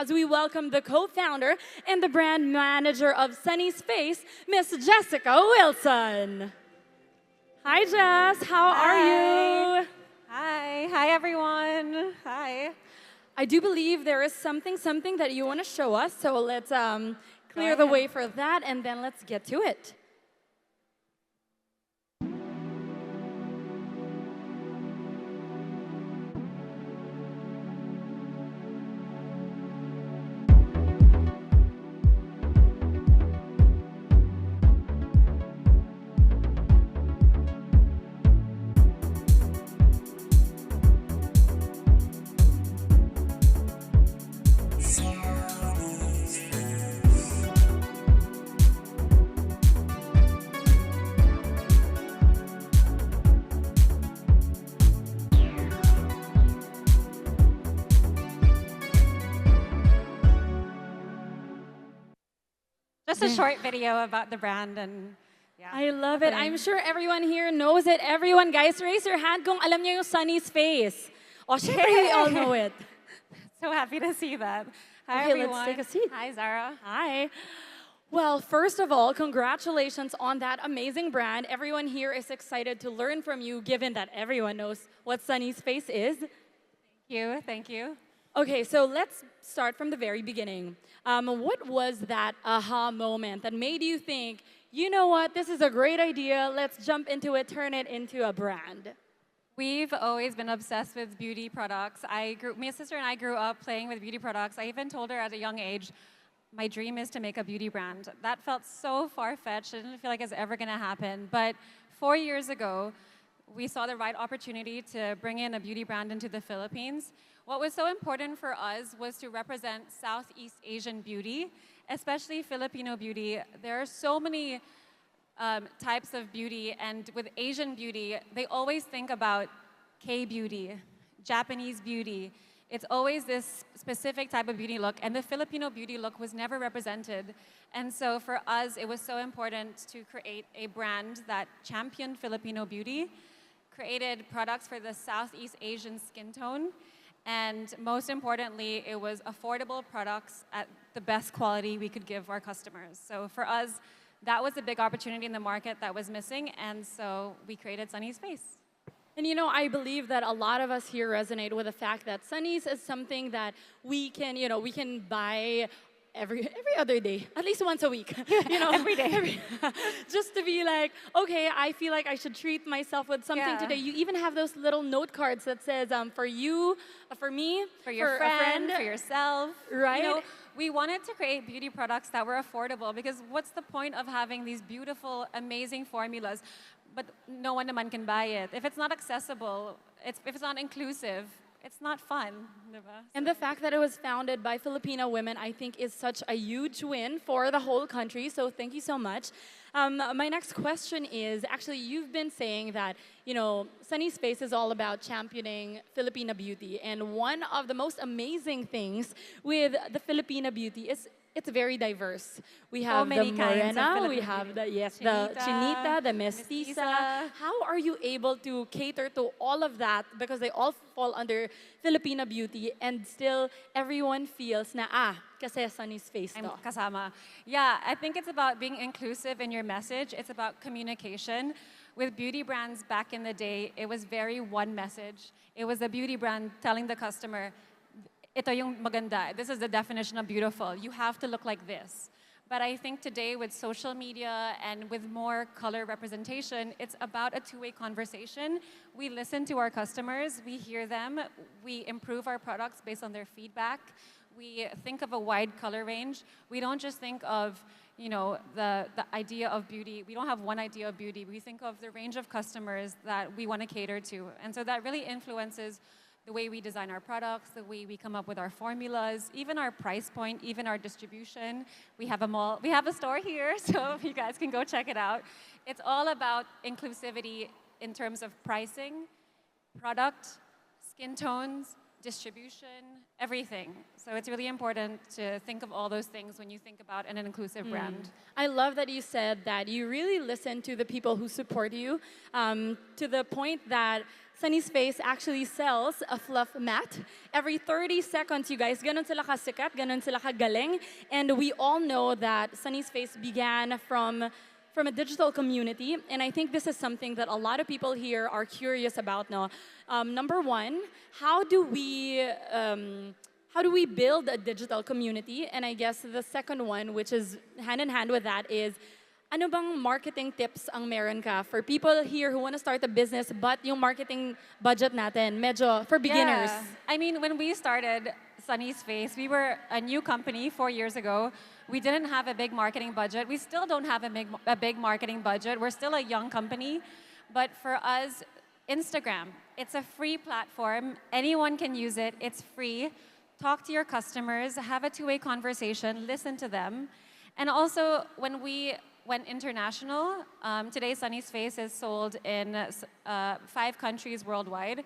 as we welcome the co-founder and the brand manager of Sunny's Face, Miss Jessica Wilson. Hi, Jess. How are you? Hi. Hi, everyone. Hi. I do believe there is something that you want to show us, so let's clear the way for that, and then let's get to it. Just a short video about the brand and yeah. I love it. I'm sure everyone here knows it. Everyone, guys, raise your hand kung alam niyo yung Sunny's Face. O, syempre, we all know it. So happy to see that. Hi, Okay, everyone. let's take a seat. Hi, Zara. Hi. Well, first of all, congratulations on that amazing brand. Everyone here is excited to learn from you, given that everyone knows what Sunny's Face is. Thank you. Okay, so let's start from the very beginning. What was that aha moment that made you think, you know what, this is a great idea, let's jump into it, turn it into a brand? We've always been obsessed with beauty products. My sister and I grew up playing with beauty products. I even told her at a young age, my dream is to make a beauty brand. That felt so far-fetched. I didn't feel like it's ever going to happen. But 4 years ago, we saw the right opportunity to bring in a beauty brand into the Philippines. What was so important for us was to represent Southeast Asian beauty, especially Filipino beauty. There are so many types of beauty, and with Asian beauty, they always think about K-beauty, Japanese beauty. It's always this specific type of beauty look, and the Filipino beauty look was never represented. And so for us, it was so important to create a brand that championed Filipino beauty, created products for the Southeast Asian skin tone, and most importantly, it was affordable products at the best quality we could give our customers. So for us, that was a big opportunity in the market that was missing, and so we created Sunny's Face. And you know, I believe that a lot of us here resonate with the fact that Sunny's is something that we can, we can buy every other day, at least once a week, every day. Just to be like, okay, I feel like I should treat myself with something today. You even have those little note cards that says, for you, for me, for your friend, for yourself. Right? We wanted to create beauty products that were affordable, because what's the point of having these beautiful, amazing formulas, but no one naman can buy it? If it's not accessible, if it's not inclusive, it's not fun. And the fact that it was founded by Filipino women, I think, is such a huge win for the whole country. So thank you so much. My next question is, actually, you've been saying that, Sunny's Face is all about championing Filipina beauty. And one of the most amazing things with the Filipina beauty is it's very diverse. We have the morena, we have the chinita, the mestiza. How are you able to cater to all of that, because they all fall under Filipina beauty, and still everyone feels na kasi Sunny's Face to. I'm kasama. Yeah, I think it's about being inclusive in your message. It's about communication. With beauty brands back in the day, it was very one message. It was a beauty brand telling the customer, ito yung maganda. This is the definition of beautiful. You have to look like this. But I think today, with social media and with more color representation, it's about a two-way conversation. We listen to our customers, we hear them, we improve our products based on their feedback. We think of a wide color range. We don't just think of, the idea of beauty. We don't have one idea of beauty. We think of the range of customers that we want to cater to. And so that really influences the way we design our products, the way we come up with our formulas, even our price point, even our distribution. We have a store here, so you guys can go check it out. It's all about inclusivity in terms of pricing, product, skin tones, distribution, everything. So it's really important to think of all those things when you think about an inclusive brand. I love that you said that you really listen to the people who support you, to the point that Sunny's Face actually sells a fluff mat. Every 30 seconds, you guys, ganun sila kasikat, ganun sila kagaling. And we all know that Sunny's Face began from a digital community, and I think this is something that a lot of people here are curious about. No, number one, how do we build a digital community? And I guess the second one, which is hand in hand with that, is ano bang marketing tips ang meron ka for people here who want to start a business but yung marketing budget natin medyo for beginners? Yeah. I mean, when we started Sunny's Face, we were a new company 4 years ago. We didn't have a big marketing budget. We still don't have a big marketing budget. We're still a young company. But for us, Instagram, it's a free platform. Anyone can use it. It's free. Talk to your customers, have a two-way conversation, listen to them. And also, when we went international, today Sunny's Face is sold in 5 countries worldwide.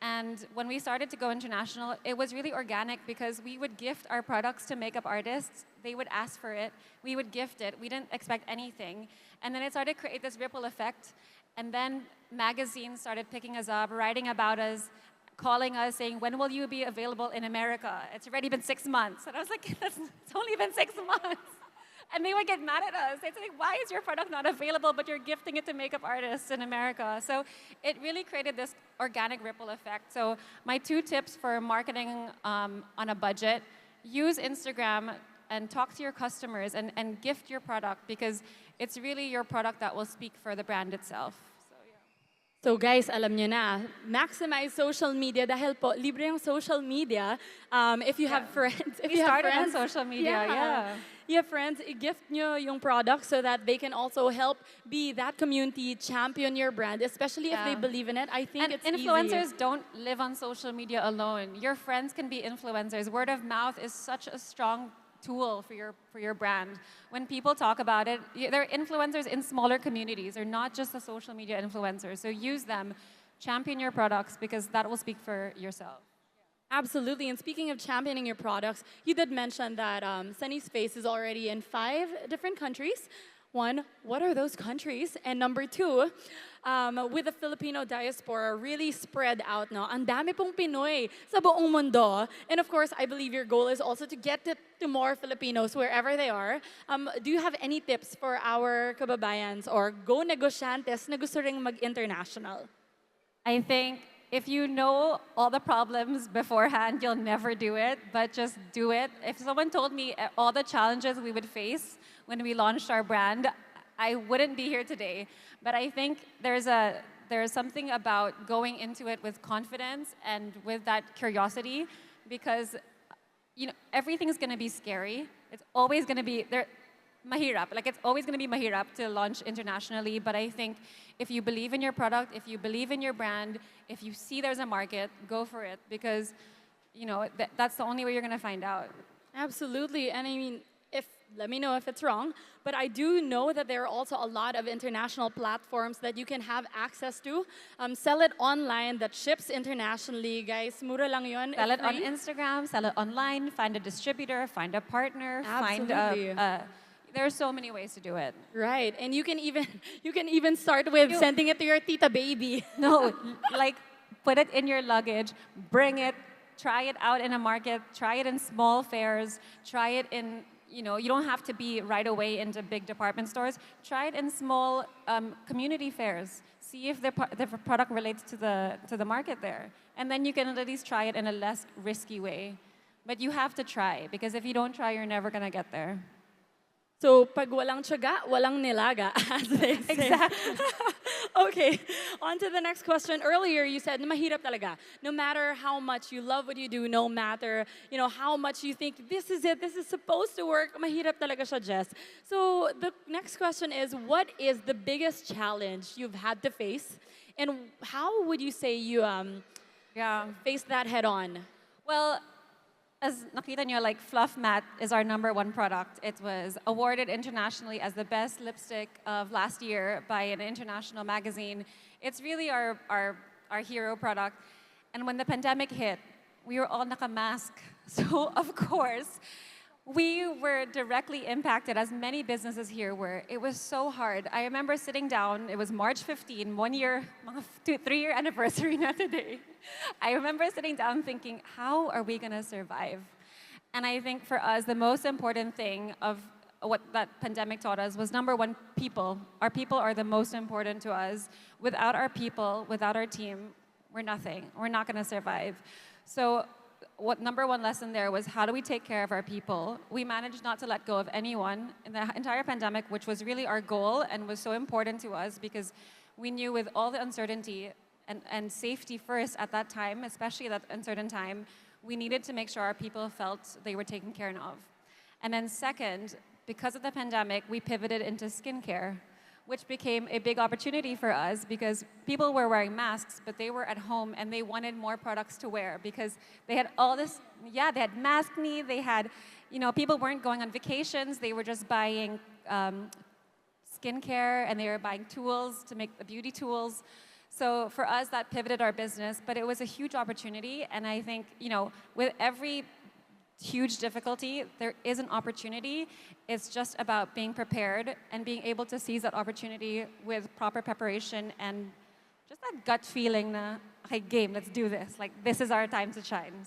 And when we started to go international, it was really organic because we would gift our products to makeup artists. They would ask for it. We would gift it. We didn't expect anything. And then it started to create this ripple effect. And then magazines started picking us up, writing about us, calling us, saying, when will you be available in America? It's already been 6 months. And I was like, it's only been 6 months. And they would get mad at us. They'd say, why is your product not available, but you're gifting it to makeup artists in America? So it really created this organic ripple effect. So my 2 tips for marketing on a budget, use Instagram and talk to your customers and gift your product because it's really your product that will speak for the brand itself. So guys, alam nyo na, maximize social media dahil po, libre yung social media. If you have friends, we started on social media, yeah. You have friends, gift nyo yung product so that they can also help be that community, champion your brand, especially if they believe in it. I think it's influencers easy. don't live on social media alone. Your friends can be influencers. Word of mouth is such a strong tool for your brand. When people talk about it, they're influencers in smaller communities. They're not just the social media influencers. So use them, champion your products because that will speak for yourself. Absolutely. And speaking of championing your products, you did mention that Sunny's Face is already in 5 different countries. 1, what are those countries? And number 2, with the Filipino diaspora really spread out, no? Ang dami pong Pinoy sa buong mundo. And of course, I believe your goal is also to get to more Filipinos wherever they are. Do you have any tips for our kababayans or go-negosyantes na gusto ring mag-international? I think if you know all the problems beforehand, you'll never do it, but just do it. If someone told me all the challenges we would face when we launched our brand, I wouldn't be here today. But I think there's something about going into it with confidence and with that curiosity because everything's going to be scary. It's always going to be mahirap. Like it's always going to be mahirap to launch internationally, but I think if you believe in your product, if you believe in your brand, if you see there's a market, go for it because that's the only way you're going to find out. Absolutely. And I mean, let me know if it's wrong, but I do know that there are also a lot of international platforms that you can have access to. Sell it online that ships internationally, guys. Mura lang yun. Sell it on Instagram, sell it online, find a distributor, find a partner, Absolutely. There are so many ways to do it. Right, and you can even start with sending it to your tita baby. No, like put it in your luggage, bring it, try it out in a market, try it in small fairs, try it in. You don't have to be right away into big department stores. Try it in small community fairs. See if the product relates to the market there. And then you can at least try it in a less risky way. But you have to try, because if you don't try, you're never going to get there. So, pag walang tiyaga, walang nilaga, as they say. Exactly. Okay, on to the next question. Earlier, you said, mahirap talaga. No matter how much you love what you do, no matter, how much you think, this is it, this is supposed to work, mahirap talaga siya, Jess. So, the next question is, what is the biggest challenge you've had to face? And how would you say you faced that head on? Well, as nakita nyo, like Fluff Matte is our #1 product. It was awarded internationally as the best lipstick of last year by an international magazine. It's really our hero product. And when the pandemic hit, we were all naka-mask. So of course, we were directly impacted, as many businesses here were. It was so hard. I remember sitting down, it was March 15, 1 year, 3-year anniversary, not today. I remember sitting down thinking, how are we gonna survive? And I think for us, the most important thing of what that pandemic taught us was, number one, people. Our people are the most important to us. Without our people, without our team, we're nothing. We're not gonna survive. So what number one lesson there was, how do we take care of our people? We managed not to let go of anyone in the entire pandemic, which was really our goal and was so important to us, because we knew with all the uncertainty and safety first at that time, especially at that uncertain time, we needed to make sure our people felt they were taken care of. And then second, because of the pandemic, we pivoted into skincare, which became a big opportunity for us because people were wearing masks, but they were at home and they wanted more products to wear because they had all this, they had mask need, they had, people weren't going on vacations, they were just buying skincare and they were buying tools to make the beauty tools. So for us, that pivoted our business, but it was a huge opportunity, and I think, with every huge difficulty, there is an opportunity. It's just about being prepared and being able to seize that opportunity with proper preparation and just that gut feeling na, okay, game, let's do this. Like, this is our time to shine,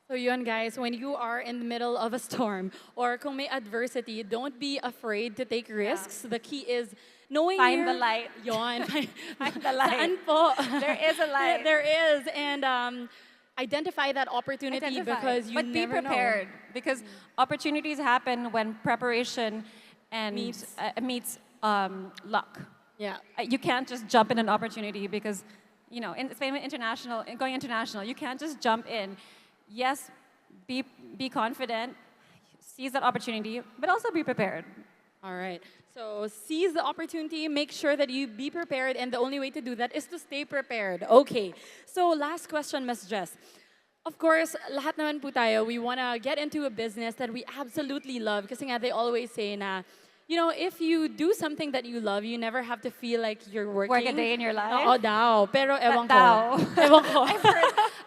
So yun guys, when you are in the middle of a storm or kung may adversity, don't be afraid to take risks. The key is knowing find the light. Yon. Find the light. Saan po? There is a light. There is, and identify that opportunity because you but never be prepared know. Because opportunities happen when preparation and meets luck. Yeah. You can't just jump in an opportunity because, going international, you can't just jump in. Yes, be confident, seize that opportunity, but also be prepared. All right. So seize the opportunity, make sure that you be prepared, and the only way to do that is to stay prepared. Okay. So last question, Ms. Jess. Of course, lahat naman po tayo, we want to get into a business that we absolutely love. Kasi nga, they always say na, if you do something that you love, you never have to feel like you're working. Work a day in your life? Oo daw. Pero ewan ko. Daw. Ewan ko.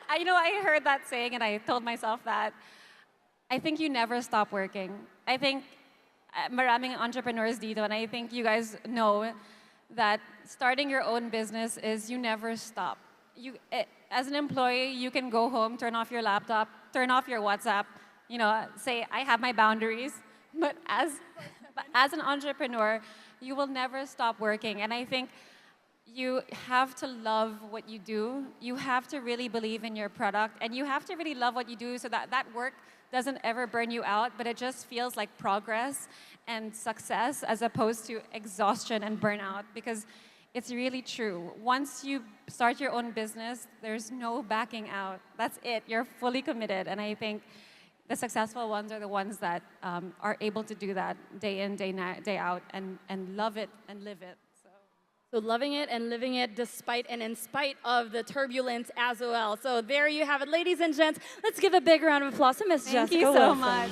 I heard that saying and I told myself that I think you never stop working. I think maraming entrepreneurs dito, and I think you guys know that starting your own business is you never stop. As an employee, you can go home, turn off your laptop, turn off your WhatsApp, say, I have my boundaries. But as an entrepreneur, you will never stop working. And I think you have to love what you do. You have to really believe in your product. And you have to really love what you do so that work doesn't ever burn you out, but it just feels like progress and success as opposed to exhaustion and burnout, because it's really true. Once you start your own business, there's no backing out. That's it. You're fully committed. And I think the successful ones are the ones that are able to do that day in, day out, and love it and live it. So loving it and living it despite and in spite of the turbulence as well. So there you have it, ladies and gents. Let's give a big round of applause to Ms. Jess Wilson. Thank you so much.